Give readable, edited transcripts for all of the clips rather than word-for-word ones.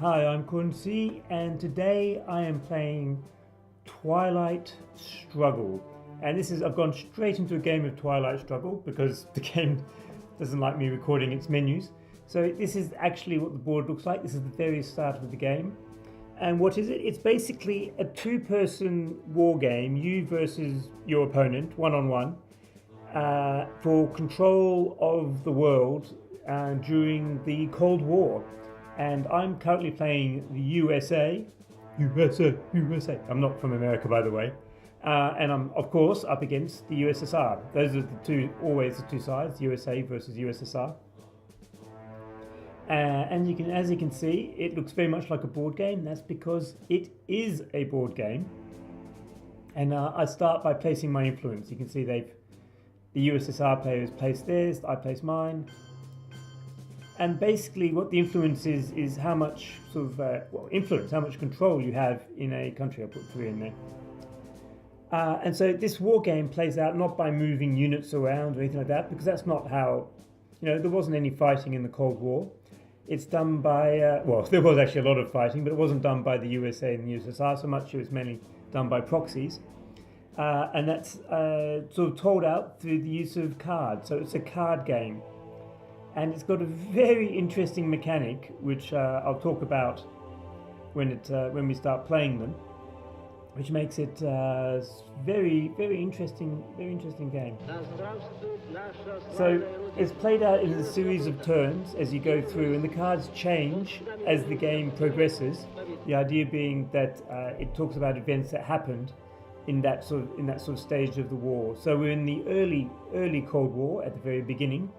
Hi, I'm Kunzi, and today I am playing Twilight Struggle. And I've gone straight into a game of Twilight Struggle because the game doesn't like me recording its menus. So this is actually what the board looks like. This is the very start of the game. And what is it? It's basically a two-person war game, you versus your opponent, one-on-one, for control of the world during the Cold War. And I'm currently playing the USA. USA. I'm not from America, by the way. And I'm, of course, up against the USSR. Those are always the two sides, USA versus USSR. And as you can see, it looks very much like a board game. That's because it is a board game. And I start by placing my influence. You can see the USSR players placed theirs, I place mine. And basically what the influence is how much sort of, influence, how much control you have in a country. I'll put 3 in there. And so this war game plays out not by moving units around or anything like that, because that's not how, there wasn't any fighting in the Cold War. It's done by, there was actually a lot of fighting, but it wasn't done by the USA and the USSR so much. It was mainly done by proxies. And that's sort of told out through the use of cards. So it's a card game. And it's got a very interesting mechanic, which I'll talk about when we start playing them, which makes it very interesting game. So it's played out in a series of turns as you go through, and the cards change as the game progresses. The idea being that it talks about events that happened in that sort of stage of the war. So we're in the early Cold War at the very beginning.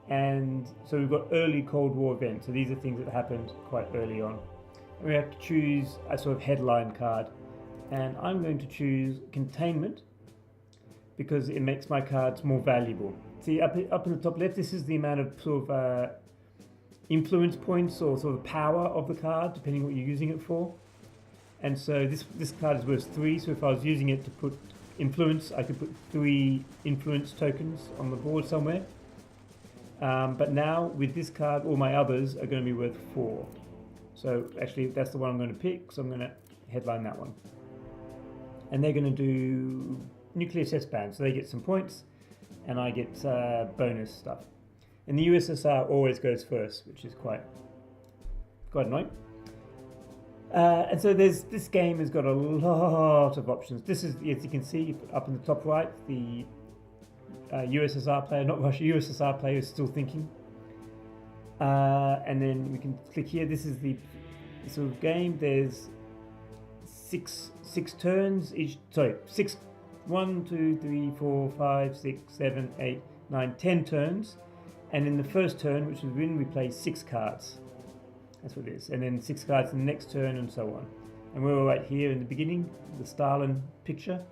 And so we've got early Cold War events. So these are things that happened quite early on. And we have to choose a sort of headline card. And I'm going to choose Containment because it makes my cards more valuable. See, up in the top left, this is the amount of sort of influence points or sort of power of the card, depending on what you're using it for. And so this card is worth 3. So if I was using it to put influence, I could put 3 influence tokens on the board somewhere. But now with this card, all my others are going to be worth 4. So actually that's the one I'm going to pick, so I'm going to headline that one. And they're going to do nuclear test ban, so they get some points and I get bonus stuff. And the USSR always goes first, which is quite annoying. And so this game has got a lot of options. This is, as you can see up in the top right, the USSR player, not Russia, USSR player is still thinking. And then we can click here. This is the sort of game. There's six turns each. Sorry, 1, 2, 3, 4, 5, 6, 7, 8, 9, 10 turns. And in the first turn, which is win, we play 6 cards. That's what it is. And then 6 cards in the next turn and so on. And we're right here in the beginning, the Stalin picture.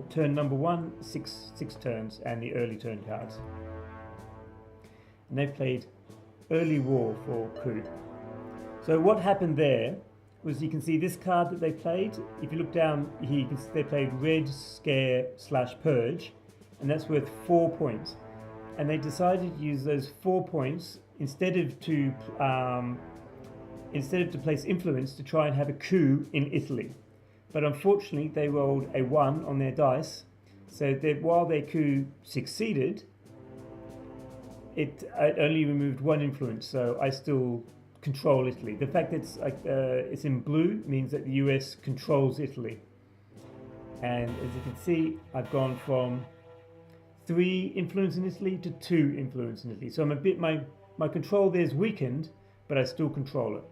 Turn number 1, 6 turns, and the early turn cards. And they played early war for coup. So what happened there was, you can see this card that they played. If you look down here, you can see they played Red Scare / Purge, and that's worth 4 points. And they decided to use those 4 points instead of to place influence to try and have a coup in Italy. But unfortunately, they rolled a 1 on their dice, so that while their coup succeeded, it only removed 1 influence. So I still control Italy. The fact that it's in blue means that the US controls Italy. And as you can see, I've gone from 3 influence in Italy to 2 influence in Italy. So I'm my control there is weakened, but I still control it.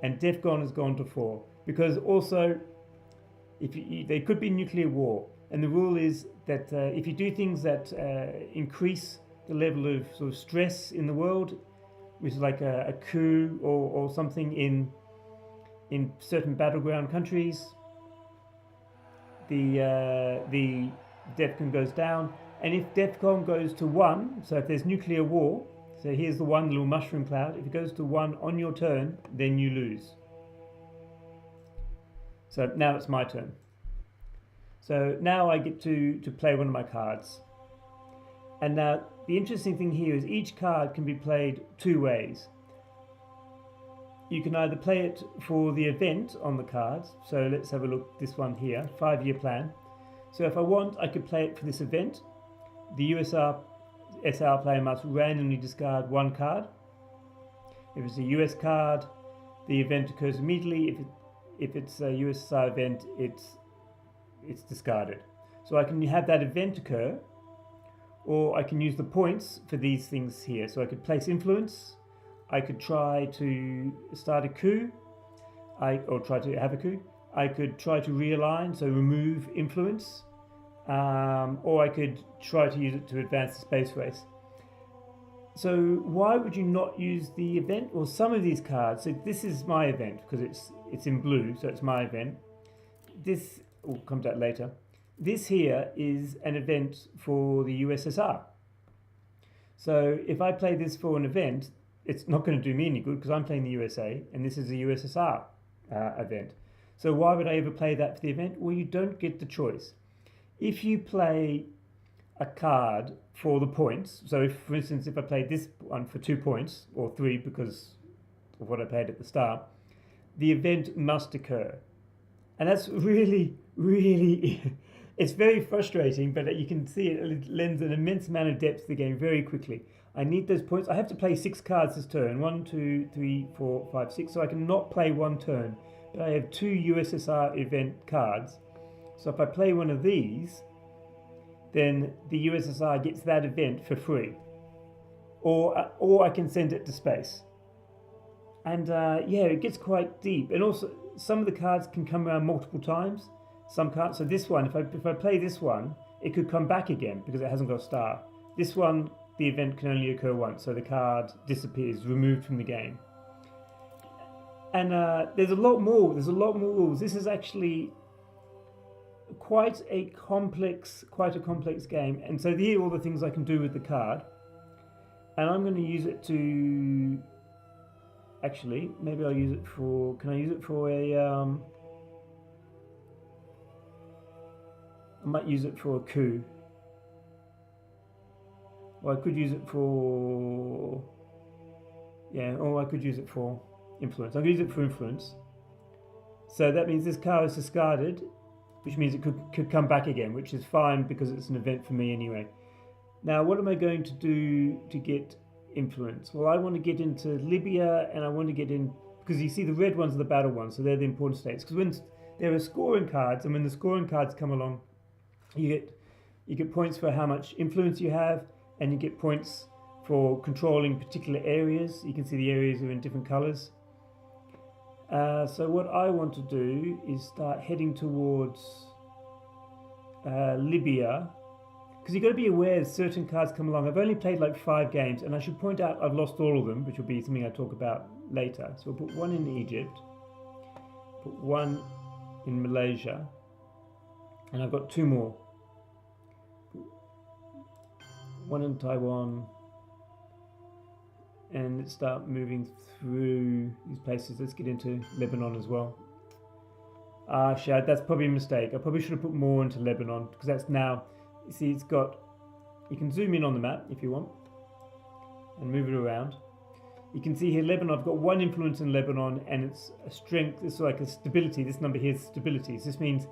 And DEFCON has gone to 4 because also, there could be nuclear war, and the rule is that if you do things that increase the level of sort of stress in the world, which is like a coup or something in certain battleground countries, the DEFCON goes down. And if DEFCON goes to 1, so if there's nuclear war, so here's the 1 little mushroom cloud, if it goes to 1 on your turn, then you lose. So now it's my turn. So now I get to play one of my cards. And now the interesting thing here is each card can be played 2 ways. you can either play it for the event on the cards. So let's have a look, this one here, 5-year plan. So if I want, I could play it for this event. The SR player must randomly discard one card. If it's a US card, the event occurs immediately. If it's a USSR event, it's discarded. So I can have that event occur, or I can use the points for these things here. So I could place influence, I could try to start a coup, or try to have a coup. I could try to realign, so remove influence, or I could try to use it to advance the space race. So why would you not use the event? Well, some of these cards, so this is my event because it's in blue, so it's my event. This will come to that later. This here is an event for the USSR. So if I play this for an event, it's not going to do me any good because I'm playing the USA and this is a USSR event. So why would I ever play that for the event? Well, you don't get the choice. If you play a card for the points, so if, for instance, if I played this one for 2 points, or 3 because of what I played at the start, the event must occur. And that's really, it's very frustrating, but you can see it lends an immense amount of depth to the game very quickly. I need those points. I have to play 6 cards this turn, 1, 2, 3, 4, 5, 6, so I can not play one turn. But I have 2 USSR event cards. So if I play one of these, then the USSR gets that event for free. Or I can send it to space. And yeah, it gets quite deep. And also, some of the cards can come around multiple times. Some cards, so this one, if I play this one, it could come back again because it hasn't got a star. This one, the event can only occur once, so the card disappears, removed from the game. And there's a lot more rules. This is actually quite a complex game. And so here are all the things I can do with the card. And I'm going to use it to, actually, maybe I'll use it for, can I use it for a, I might use it for a coup. Or I could use it for, yeah, or I could use it for influence. I'm going to use it for influence. So that means this card is discarded, which means it could come back again, which is fine because it's an event for me anyway. Now, what am I going to do to get influence? Well, I want to get into Libya, and I want to get in, because you see the red ones are the battle ones, so they're the important states. Because when there are scoring cards, and when the scoring cards come along, you get points for how much influence you have, and you get points for controlling particular areas. You can see the areas are in different colors. So what I want to do is start heading towards Libya, because you've got to be aware that certain cards come along. I've only played like 5 games, and I should point out I've lost all of them, which will be something I talk about later. So we'll put 1 in Egypt, put 1 in Malaysia, and I've got 2 more. 1 in Taiwan, and let's start moving through these places. Let's get into Lebanon as well. Actually, that's probably a mistake. I probably should have put more into Lebanon, because that's now, you see, it's got, you can zoom in on the map if you want and move it around. You can see here Lebanon, I've got 1 influence in Lebanon, and it's a strength, it's like a stability. This number here is stability. So this means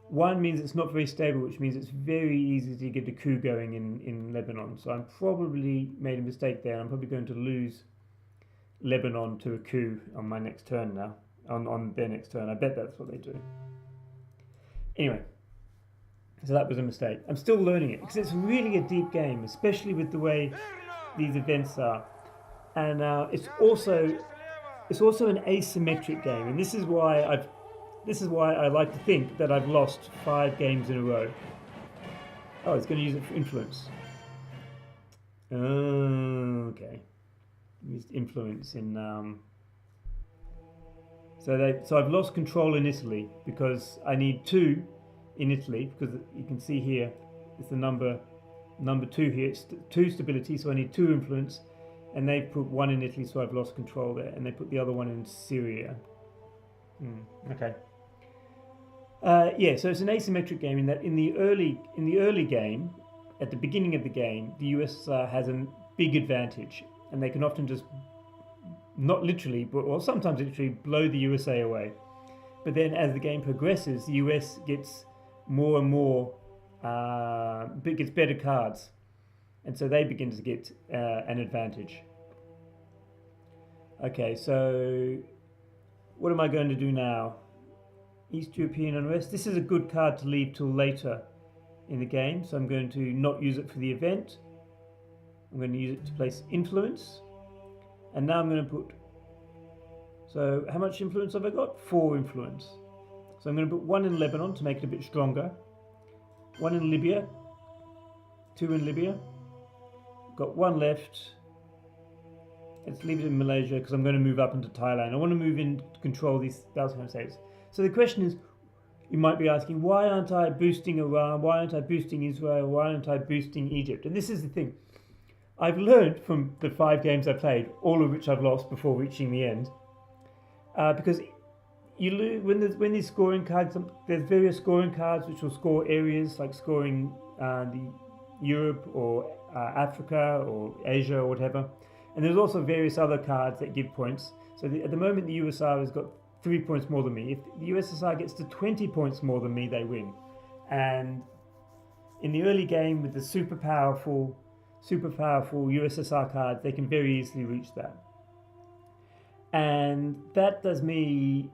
1 means it's not very stable, which means it's very easy to get a coup going in Lebanon. So I'm probably made a mistake there. I'm probably going to lose Lebanon to a coup on my next turn now, on their next turn. I bet that's what they do. Anyway, so that was a mistake. I'm still learning it because it's really a deep game, especially with the way these events are. And it's also an asymmetric game, and this is why I like to think that I've lost 5 games in a row. Oh, it's going to use it for influence. Okay. Used influence in. So I've lost control in Italy because I need 2 in Italy, because you can see here it's the number 2 here. It's 2 stability, so I need 2 influence, and they've put 1 in Italy, so I've lost control there, and they put the other one in Syria. Okay. Yeah, so it's an asymmetric game in that in the early game, at the beginning of the game, the USSR has a big advantage, and they can often just not literally, but well, sometimes literally blow the USA away. But then as the game progresses, the US gets more and more, gets better cards. And so they begin to get an advantage. Okay, so what am I going to do now? East European unrest. This is a good card to leave till later in the game, so I'm going to not use it for the event. I'm going to use it to place influence. And now I'm going to put, so how much influence have I got? 4 influence. So I'm going to put 1 in Lebanon to make it a bit stronger. 1 in Libya. 2 in Libya. Got 1 left. Let's leave it in Malaysia because I'm going to move up into Thailand. I want to move in to control these Balkan states. So the question is, you might be asking, why aren't I boosting Iran? Why aren't I boosting Israel? Why aren't I boosting Egypt? And this is the thing. I've learned from the 5 games I played, all of which I've lost before reaching the end, because you lose when these scoring cards. There's various scoring cards which will score areas, like scoring the Europe or Africa or Asia or whatever. And there's also various other cards that give points. So at the moment, the USSR has got 3 points more than me. If the USSR gets to 20 points more than me, they win. And in the early game with the super powerful USSR cards, they can very easily reach that. And that does me,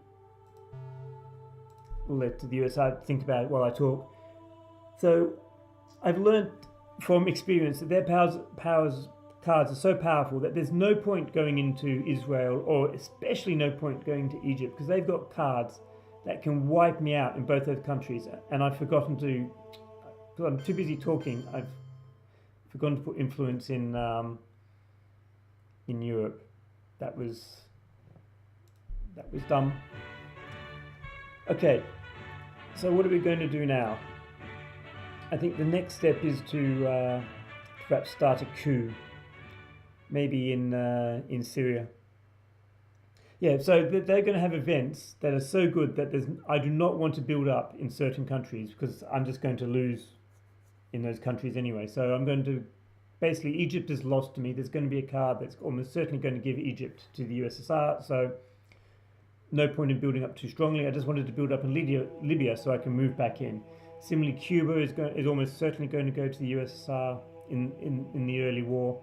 we'll let the USSR think about it while I talk. So I've learned from experience that their powers cards are so powerful that there's no point going into Israel, or especially no point going to Egypt, because they've got cards that can wipe me out in both those countries. And I've forgotten to, because I'm too busy talking, I've forgotten to put influence in Europe. That was dumb. Okay, so what are we going to do now? I think the next step is to perhaps start a coup. Maybe in Syria. Yeah, so they're going to have events that are so good that I do not want to build up in certain countries because I'm just going to lose in those countries anyway. So I'm going to, basically, Egypt is lost to me. There's going to be a card that's almost certainly going to give Egypt to the USSR. So no point in building up too strongly. I just wanted to build up in Libya so I can move back in. Similarly, Cuba is almost certainly going to go to the USSR in the early war.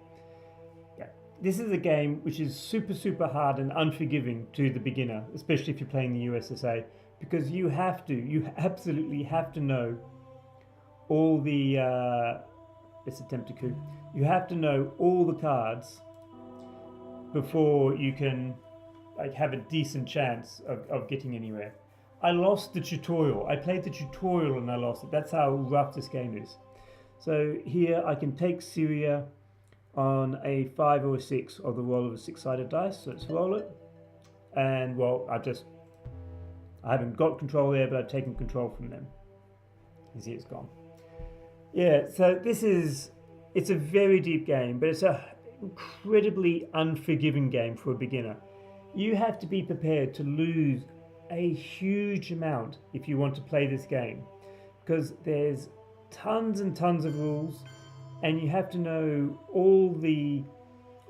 This is a game which is super hard and unforgiving to the beginner, especially if you're playing the USSA, because you absolutely have to know all the, let's attempt a coup. You have to know all the cards before you can have a decent chance of getting anywhere. I lost the tutorial. I played the tutorial and I lost it. That's how rough this game is. So here I can take Syria on a 5 or a 6 or the roll of a 6-sided dice. So let's roll it. And well, I haven't got control there, but I've taken control from them. You see it's gone. Yeah, so it's a very deep game, but it's an incredibly unforgiving game for a beginner. You have to be prepared to lose a huge amount if you want to play this game, because there's tons and tons of rules. And you have to know all the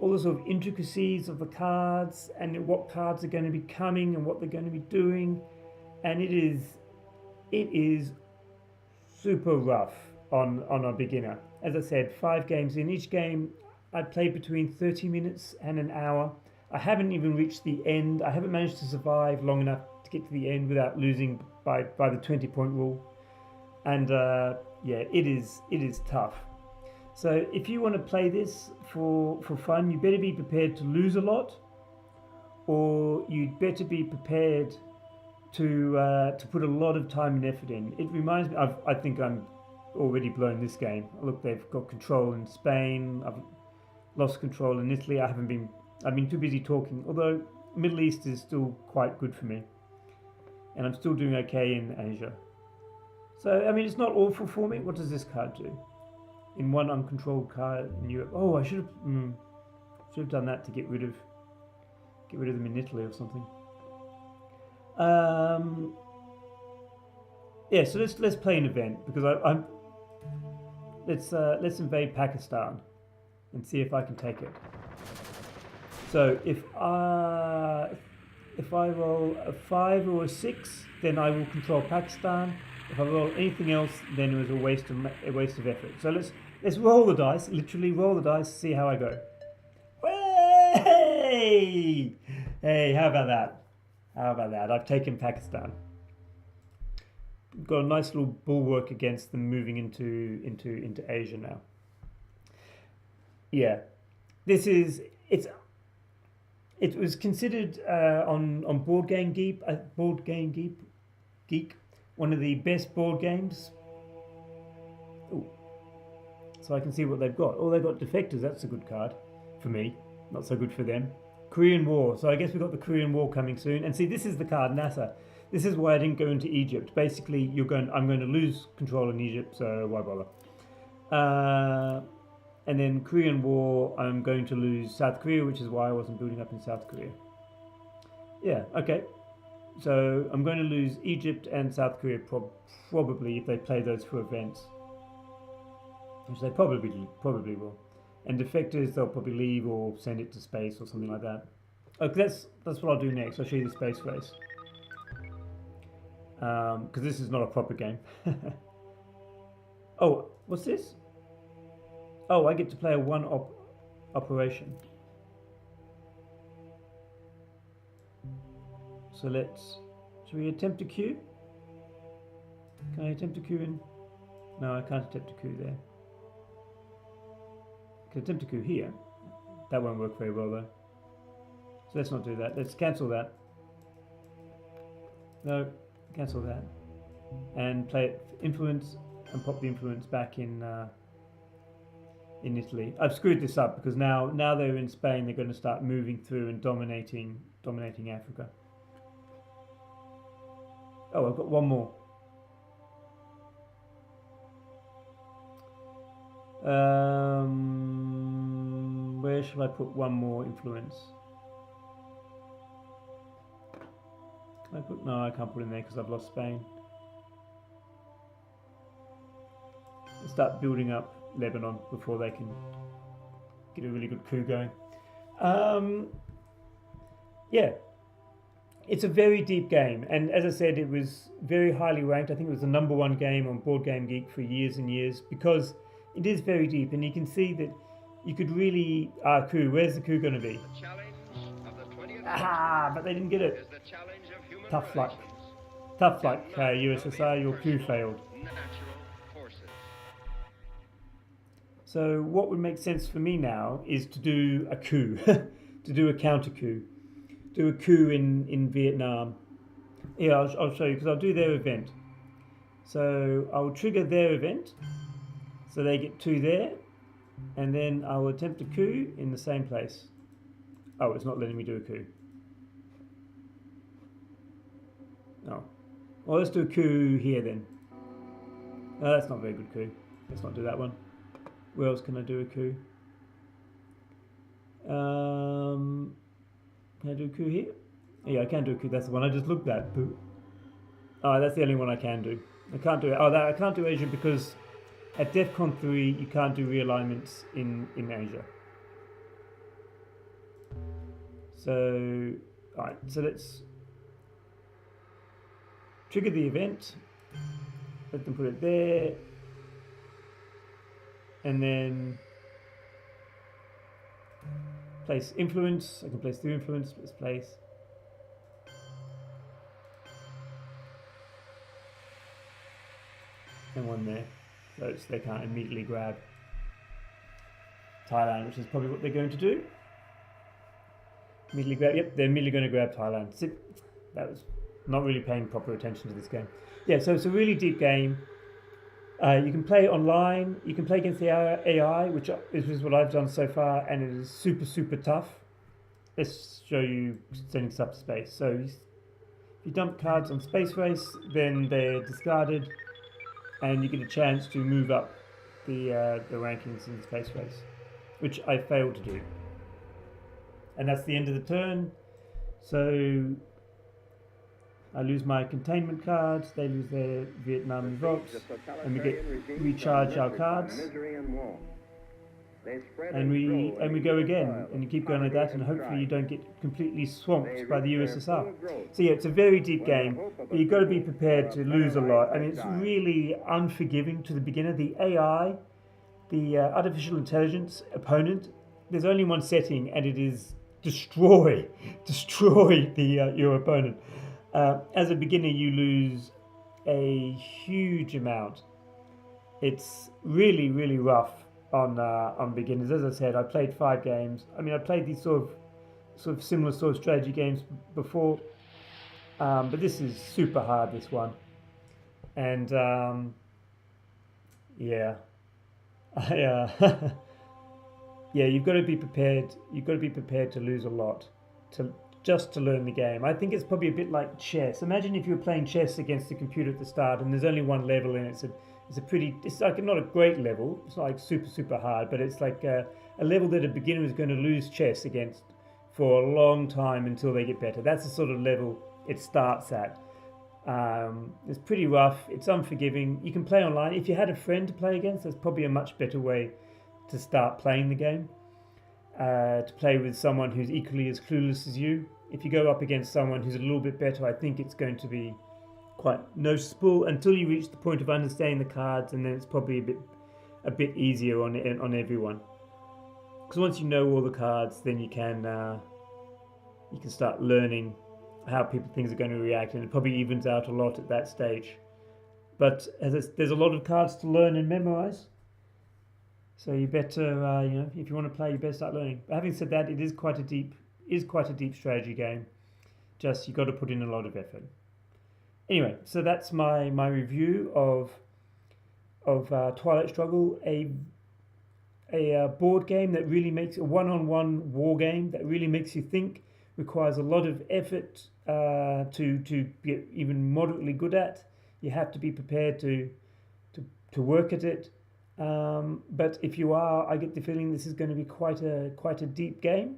sort of intricacies of the cards and what cards are going to be coming and what they're going to be doing. And it is super rough on a beginner. As I said, 5 games in. Each game I played between 30 minutes and an hour. I haven't even reached the end. I haven't managed to survive long enough to get to the end without losing by the 20-point rule. And yeah, it is tough. So if you want to play this for fun, you better be prepared to lose a lot, or you'd better be prepared to put a lot of time and effort in. It reminds me, I think I'm already blown this game. Look, they've got control in Spain. I've lost control in Italy. I've been too busy talking, although Middle East is still quite good for me. And I'm still doing okay in Asia. So, I mean, it's not awful for me. What does this card do? In one uncontrolled card in Europe. Oh, I should have done that to get rid of them in Italy or something. Yeah, so let's play an event, because let's invade Pakistan and see if I can take it. So if I roll a 5 or a 6, then I will control Pakistan. If I roll anything else, then it was a waste of effort. So let's roll the dice. Literally roll the dice. See how I go. Hey, hey, how about that? How about that? I've taken Pakistan. Got a nice little bulwark against them moving into Asia now. Yeah, this is it was considered on Board Game Geek, one of the best board games. Ooh. So I can see what they've got. Oh, they've got Defectors. That's a good card for me. Not so good for them. Korean War. So I guess we've got the Korean War coming soon. And see, this is the card NASA. This is why I didn't go into Egypt. Basically, I'm going to lose control in Egypt, so why bother? And then Korean War, I'm going to lose South Korea, which is why I wasn't building up in South Korea. Yeah, okay. So I'm going to lose Egypt and South Korea probably if they play those 2 events, which they probably will. And Defectors, they'll probably leave or send it to space or something like that. Okay, that's what I'll do next. I'll show you the space race. Because this is not a proper game. Oh, what's this? Oh, I get to play a one-op operation. So should we attempt a coup? Can I attempt a coup in? No, I can't attempt a coup there. I can attempt a coup here. That won't work very well though. So let's not do that. Let's cancel that. No, cancel that. And play it influence and pop the influence back in Italy. I've screwed this up because now they're in Spain, they're going to start moving through and dominating Africa. Oh, I've got one more. Where should I put one more influence? Can I put? No, I can't put it in there because I've lost Spain. Let's start building up Lebanon before they can get a really good coup going. Yeah, it's a very deep game, and as I said, it was very highly ranked. I think it was the #1 game on Board Game Geek for years and years because it is very deep, and you can see that you could really coup. Where's the coup going to be? But they didn't get it. Tough luck. Tough luck, USSR. Your coup failed. So what would make sense for me now is to do a coup, to do a counter coup, do a coup in Vietnam. Yeah, I'll show you because I'll do their event. So I'll trigger their event, so they get 2 there, and then I'll attempt a coup in the same place. Oh, it's not letting me do a coup. No. Well, let's do a coup here then. No, that's not a very good coup. Let's not do that one. Where else can I do a coup? Can I do a coup here? Yeah, I can do a coup. That's the one I just looked at. Oh, that's the only one I can do. I can't do it. Oh, I can't do Asia because at DEFCON 3 you can't do realignments in Asia. So, alright, so let's trigger the event. Let them put it there. And then place influence. I can place 3 influence. Let's place. And 1 there. So they can't immediately grab Thailand, which is probably what they're going to do. Immediately grab. Yep, they're immediately going to grab Thailand. So that was not really paying proper attention to this game. Yeah, so it's a really deep game. You can play online, you can play against the AI, which is what I've done so far, and it is super, super tough. Let's show you sending stuff to space. So if you dump cards on Space Race, then they're discarded, and you get a chance to move up the rankings in Space Race, which I failed to do. And that's the end of the turn. So I lose my containment cards, they lose their Vietnam revolts, and we get recharge our cards. and we go again, and you keep going like that, and hopefully you don't get completely swamped by the USSR. So yeah, it's a very deep game, but you've got to be prepared to lose a lot. I mean, it's really unforgiving to the beginner. The AI, the artificial intelligence opponent, there's only one setting, and it is destroy the your opponent. As a beginner, you lose a huge amount. It's really rough on beginners. As I said, I played 5 games. I mean, I played these sort of similar sort of strategy games before, but this is super hard. This one, and yeah, yeah, you've got to be prepared. You've got to be prepared to lose a lot to just to learn the game. I think it's probably a bit like chess. Imagine if you were playing chess against the computer at the start, and there's only one level, and it's like not a great level. It's not like super hard, but it's like a level that a beginner is going to lose chess against for a long time until they get better. That's the sort of level it starts at. It's pretty rough. It's unforgiving. You can play online. If you had a friend to play against, that's probably a much better way to start playing the game. To play with someone who's equally as clueless as you. If you go up against someone who's a little bit better, I think it's going to be quite noticeable until you reach the point of understanding the cards, and then it's probably a bit easier on everyone. Because once you know all the cards, then you can start learning how things are going to react, and it probably evens out a lot at that stage. But there's a lot of cards to learn and memorize, so you better if you want to play, you better start learning. But having said that, it is quite a deep strategy game. Just you've got to put in a lot of effort. Anyway, so that's my review of Twilight Struggle, a board game that really makes a one-on-one war game that really makes you think, requires a lot of effort to get even moderately good at. You have to be prepared to work at it. But if you are, I get the feeling this is going to be quite a deep game.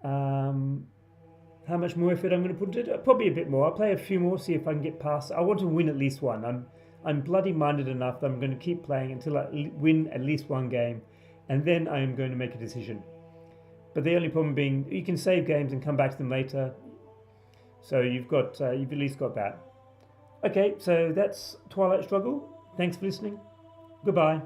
How much more effort I'm going to put into it? Probably a bit more. I'll play a few more, see if I can get past. I want to win at least one. I'm bloody minded enough that I'm going to keep playing until I win at least one game, and then I am going to make a decision. But the only problem being, you can save games and come back to them later. So you've at least got that. Okay, so that's Twilight Struggle. Thanks for listening. Goodbye.